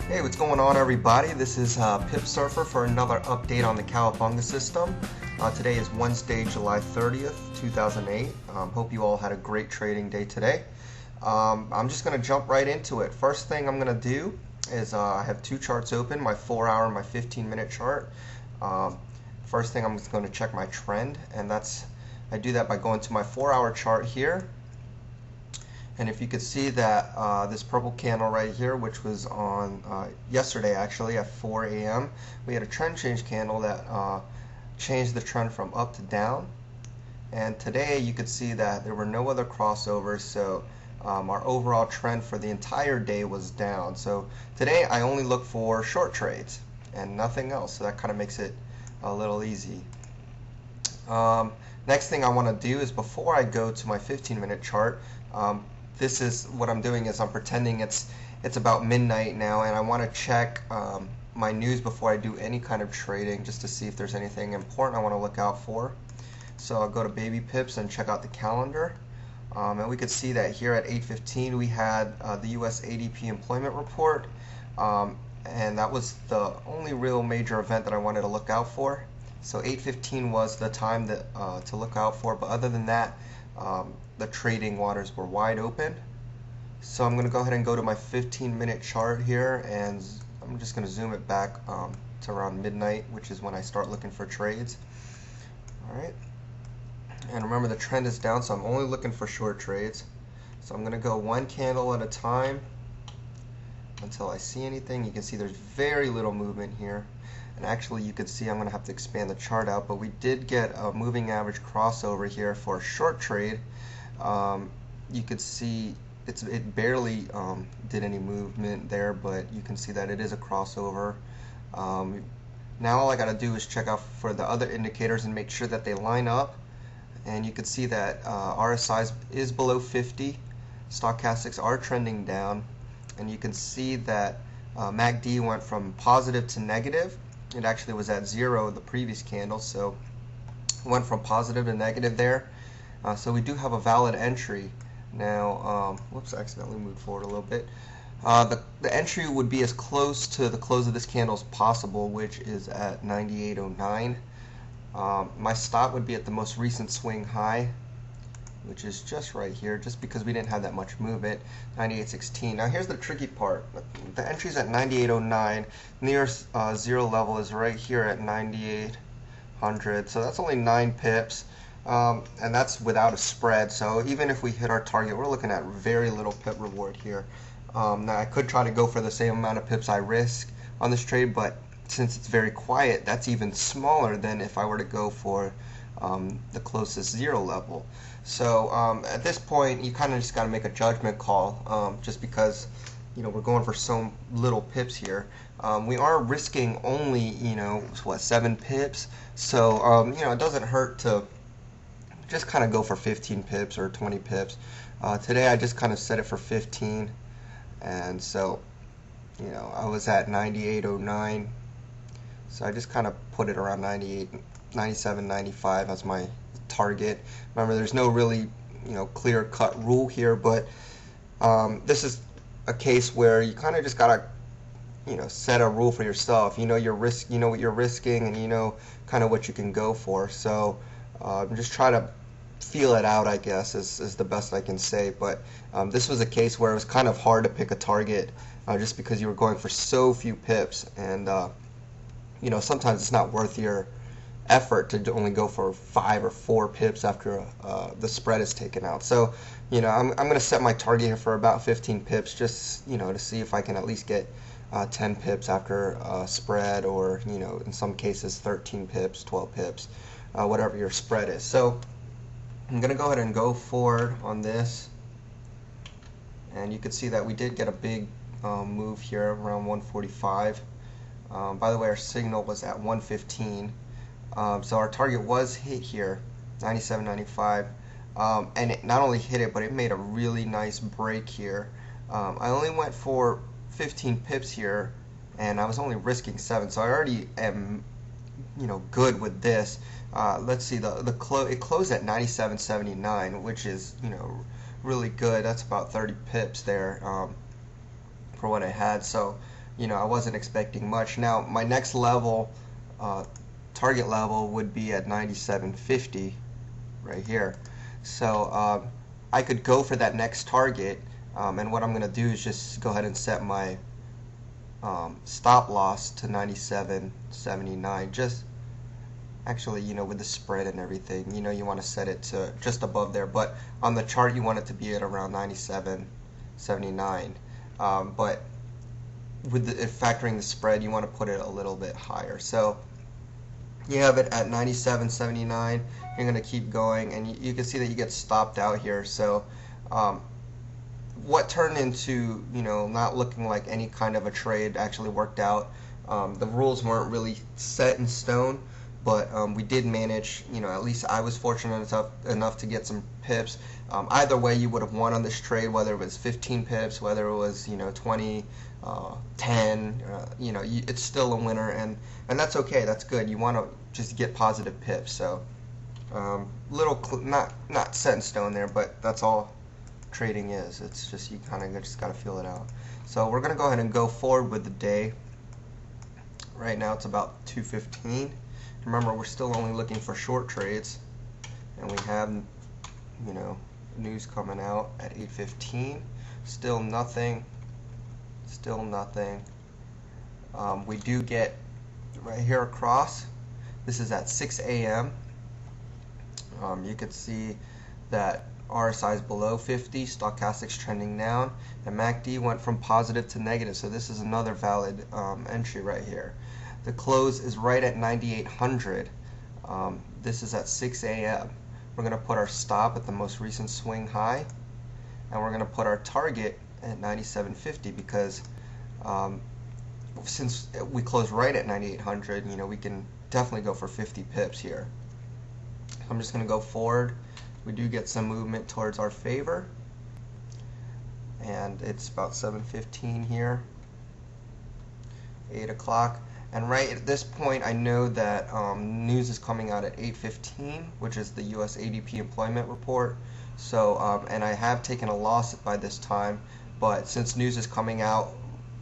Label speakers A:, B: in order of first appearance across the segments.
A: Hey, what's going on, everybody? This is Pip Surfer for another update on the Cowabunga system. Today is Wednesday, July 30th, 2008. Hope you all had a great trading day today. I'm just going to jump right into it. First thing I'm going to do is I have two charts open, my 4-hour and my 15-minute chart. First thing I'm just going to check my trend, and I do that by going to my 4-hour chart here. And if you could see that this purple candle right here, which was on yesterday actually at 4 a.m., we had a trend change candle that changed the trend from up to down. And today you could see that there were no other crossovers, so our overall trend for the entire day was down. So today I only look for short trades and nothing else, so that kind of makes it a little easy. Next thing I want to do is, before I go to my 15-minute chart, this is what I'm doing is I'm pretending it's about midnight now, and I want to check my news before I do any kind of trading, just to see if there's anything important I want to look out for. So I'll go to Baby Pips and check out the calendar, and we could see that here at 8:15 we had the U.S. ADP employment report, and that was the only real major event that I wanted to look out for. So 8:15 was the time that to look out for, but other than that, the trading waters were wide open. So I'm going to go ahead and go to my 15-minute chart here, and I'm just going to zoom it back to around midnight, which is when I start looking for trades. Alright, and remember the trend is down, so I'm only looking for short trades. So I'm going to go one candle at a time until I see anything. You can see there's very little movement here, and actually you can see I'm going to have to expand the chart out, but we did get a moving average crossover here for a short trade. You could see it barely did any movement there, but you can see that it is a crossover. Now all I got to do is check out for the other indicators and make sure that they line up, and you can see that RSI is below 50, stochastics are trending down, and you can see that MACD went from positive to negative. It actually was at 0 the previous candle, so it went from positive to negative there. So we do have a valid entry. Now, whoops, I accidentally moved forward a little bit. The entry would be as close to the close of this candle as possible, which is at 98.09. My stop would be at the most recent swing high, which is just right here, just because we didn't have that much movement, 98.16. Now here's the tricky part. The entry's at 98.09. Nearest zero level is right here at 9800. So that's only 9 pips. And that's without a spread, so even if we hit our target, we're looking at very little pip reward here. Now I could try to go for the same amount of pips I risk on this trade, but since it's very quiet, that's even smaller than if I were to go for the closest zero level. So at this point, you kind of just got to make a judgment call, just because we're going for so little pips here. We are risking only 7 pips, so it doesn't hurt to just kind of go for 15 pips or 20 pips. Today I just kind of set it for 15, and so I was at 98.09, so I just kind of put it around 98, 97, 95 as my target. Remember, there's no really clear-cut rule here, but this is a case where you kind of just gotta set a rule for yourself. Your risk, what you're risking, and kind of what you can go for. So just try to feel it out, I guess, is the best I can say. But this was a case where it was kind of hard to pick a target, just because you were going for so few pips, and sometimes it's not worth your effort to only go for 5 or 4 pips after the spread is taken out. So I'm going to set my target here for about 15 pips, just to see if I can at least get 10 pips after spread, or in some cases 13 pips, 12 pips, whatever your spread is. So I'm going to go ahead and go forward on this, and you can see that we did get a big move here around 145. By the way, our signal was at 115, so our target was hit here, 97.95, and it not only hit it, but it made a really nice break here. I only went for 15 pips here, and I was only risking 7, so I already am good with this. Let's see, it closed at 97.79, which is really good. That's about 30 pips there for what I had. So I wasn't expecting much. Now my next level, target level, would be at 97.50 right here. So I could go for that next target, and what I'm going to do is just go ahead and set my stop loss to 97.79. Just actually, with the spread and everything, you want to set it to just above there, but on the chart you want it to be at around 97.79. But with factoring the spread, you want to put it a little bit higher. So you have it at 97.79. You're going to keep going, and you can see that you get stopped out here. So what turned into not looking like any kind of a trade actually worked out. The rules weren't really set in stone, but we did manage, at least I was fortunate enough to get some pips. Either way, you would have won on this trade, whether it was 15 pips, whether it was 20, 10, it's still a winner, and that's okay. That's good. You want to just get positive pips. So not set in stone there, but that's all trading is. It's just you kind of just got to feel it out. So we're gonna go ahead and go forward with the day. Right now it's about 2:15. Remember, we're still only looking for short trades, and we have news coming out at 8:15. Still nothing. Still nothing. We do get right here across. This is at 6 a.m. You can see that RSI is below 50, stochastics trending down, and MACD went from positive to negative. So this is another valid entry right here. The close is right at 9,800. This is at 6 a.m. We're going to put our stop at the most recent swing high, and we're going to put our target at 97.50 because since we close right at 9,800, we can definitely go for 50 pips here. I'm just going to go forward. We do get some movement towards our favor, and it's about 7:15 here, 8 o'clock. And right at this point, I know that news is coming out at 8:15, which is the U.S. ADP employment report. So, and I have taken a loss by this time, but since news is coming out,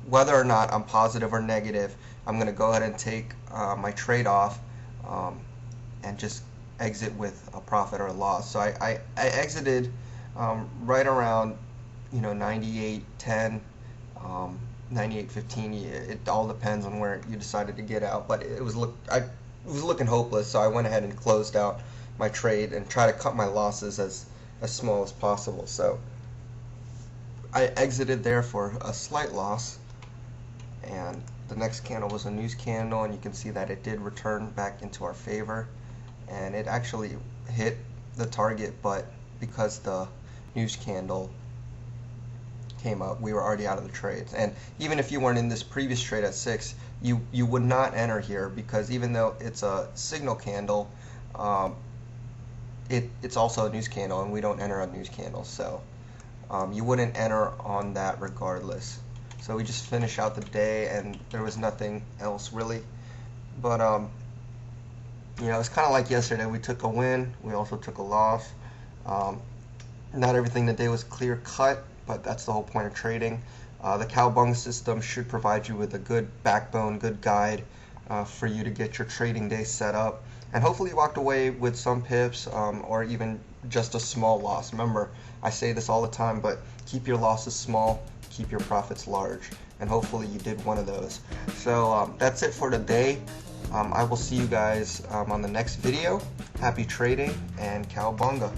A: whether or not I'm positive or negative, I'm going to go ahead and take my trade off and just exit with a profit or a loss. So I exited right around 98.10, 98.15. It all depends on where you decided to get out, but it was looking hopeless, so I went ahead and closed out my trade and try to cut my losses as small as possible. So I exited there for a slight loss, and the next candle was a news candle, and you can see that it did return back into our favor, and it actually hit the target, but because the news candle came up, we were already out of the trades. And even if you weren't in this previous trade at 6, you would not enter here, because even though it's a signal candle, it's also a news candle, and we don't enter on news candles, so you wouldn't enter on that regardless. So we just finished out the day, and there was nothing else really. But it's kind of like yesterday. We took a win, we also took a loss. Not everything today was clear cut, but that's the whole point of trading. The Cowabunga system should provide you with a good backbone, good guide for you to get your trading day set up. And hopefully you walked away with some pips or even just a small loss. Remember, I say this all the time, but keep your losses small, keep your profits large. And hopefully you did one of those. So that's it for today. I will see you guys on the next video. Happy trading, and Cowabunga.